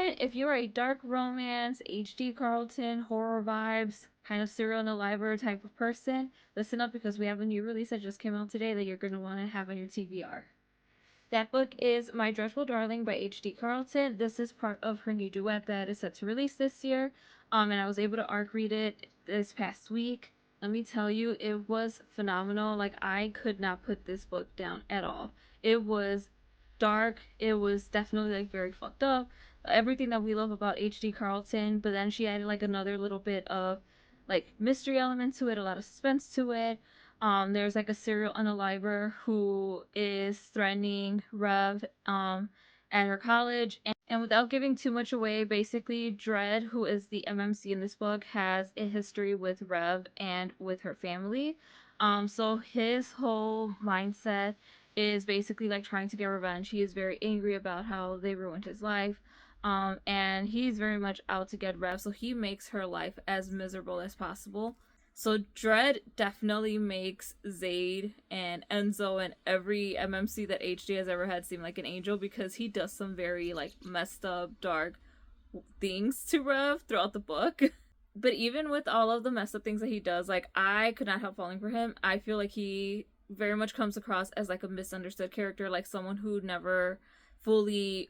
what? If you're a dark romance, HD Carlton, horror vibes, kind of serial Unaliver type of person, listen up because we have a new release that just came out today that you're going to want to have on your TBR. That book is My Dreadful Darling by H.D. Carlton. This is part of her new duet that is set to release this year. And I was able to ARC read it this past week. Let me tell you, it was phenomenal. Like, I could not put this book down at all. It was dark. It was definitely like very fucked up. Everything that we love about H.D. Carlton, but then she added like another little bit of like mystery element to it, a lot of suspense to it. There's like a serial unaliver who is threatening Rev at her college. And without giving too much away, basically, Dread, who is the MMC in this book, has a history with Rev and with her family. So his whole mindset is basically like trying to get revenge. He is very angry about how they ruined his life. And he's very much out to get Rev, so he makes her life as miserable as possible. So Dread definitely makes Zayd and Enzo and every MMC that HD has ever had seem like an angel because he does some very like messed up, dark things to Rev throughout the book. But even with all of the messed up things that he does, like I could not help falling for him. I feel like he very much comes across as like a misunderstood character, like someone who never fully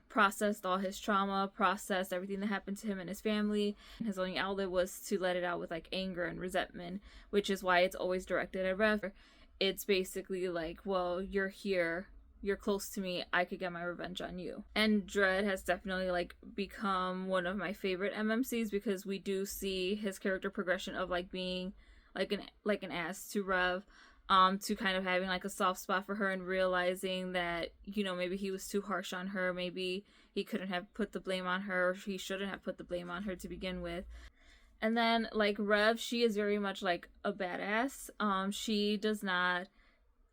processed all his trauma, processed everything that happened to him and his family. His only outlet was to let it out with like anger and resentment, which is why it's always directed at Rev. It's basically like, well, you're here, you're close to me, I could get my revenge on you. And Dread has definitely like become one of my favorite MMCs because we do see his character progression of like being like an ass to Rev, to kind of having like a soft spot for her and realizing that, you know, maybe he was too harsh on her, maybe he couldn't have put the blame on her, or he shouldn't have put the blame on her to begin with. And then like Rev, she is very much like a badass. She does not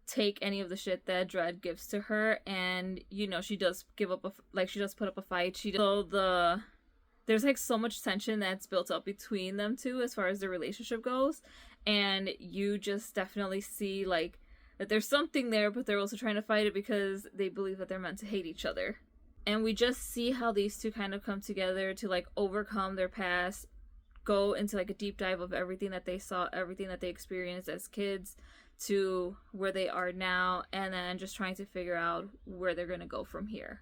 take any of the shit that Dread gives to her, and you know, she does give up she does put up a fight. There's like so much tension that's built up between them two as far as the relationship goes, and you just definitely see like that there's something there, but they're also trying to fight it because they believe that they're meant to hate each other. And we just see how these two kind of come together to like overcome their past, go into like a deep dive of everything that they saw, everything that they experienced as kids to where they are now, and then just trying to figure out where they're going to go from here.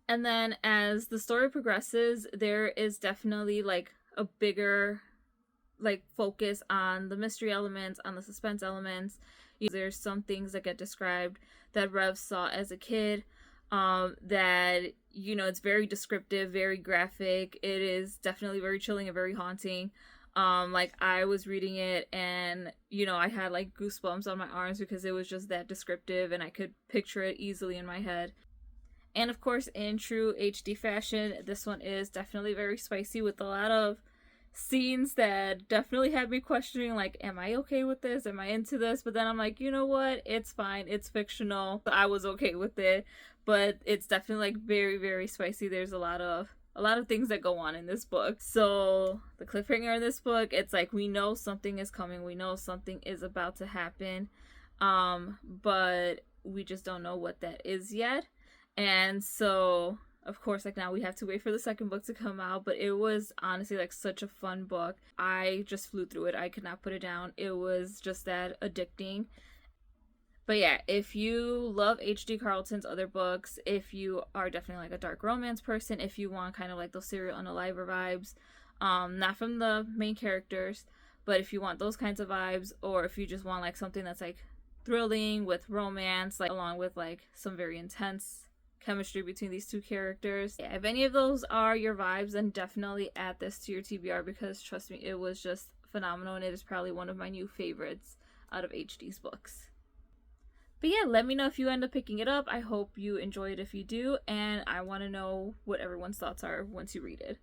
And then as the story progresses, there is definitely like a bigger like focus on the mystery elements, on the suspense elements. There's some things that get described that Rev saw as a kid, that, you know, it's very descriptive, very graphic. It is definitely very chilling and very haunting. Like I was reading it and, you know, I had like goosebumps on my arms because it was just that descriptive and I could picture it easily in my head. And of course, in true HD fashion, this one is definitely very spicy with a lot of scenes that definitely had me questioning, like, am I okay with this? Am I into this? But then I'm like, you know what? It's fine. It's fictional. I was okay with it. But it's definitely like very, very spicy. There's a lot of things that go on in this book. So the cliffhanger in this book, it's like we know something is coming. We know something is about to happen. But we just don't know what that is yet. And so, of course, like now we have to wait for the second book to come out, but it was honestly like such a fun book. I just flew through it. I could not put it down. It was just that addicting. But yeah, if you love H.D. Carlton's other books, if you are definitely like a dark romance person, if you want kind of like those serial unaliver vibes, not from the main characters, but if you want those kinds of vibes, or if you just want like something that's like thrilling with romance, like along with like some very intense chemistry between these two characters. Yeah, if any of those are your vibes, then definitely add this to your TBR because trust me, it was just phenomenal and it is probably one of my new favorites out of HD's books. But yeah, let me know if you end up picking it up. I hope you enjoy it if you do, and I want to know what everyone's thoughts are once you read it.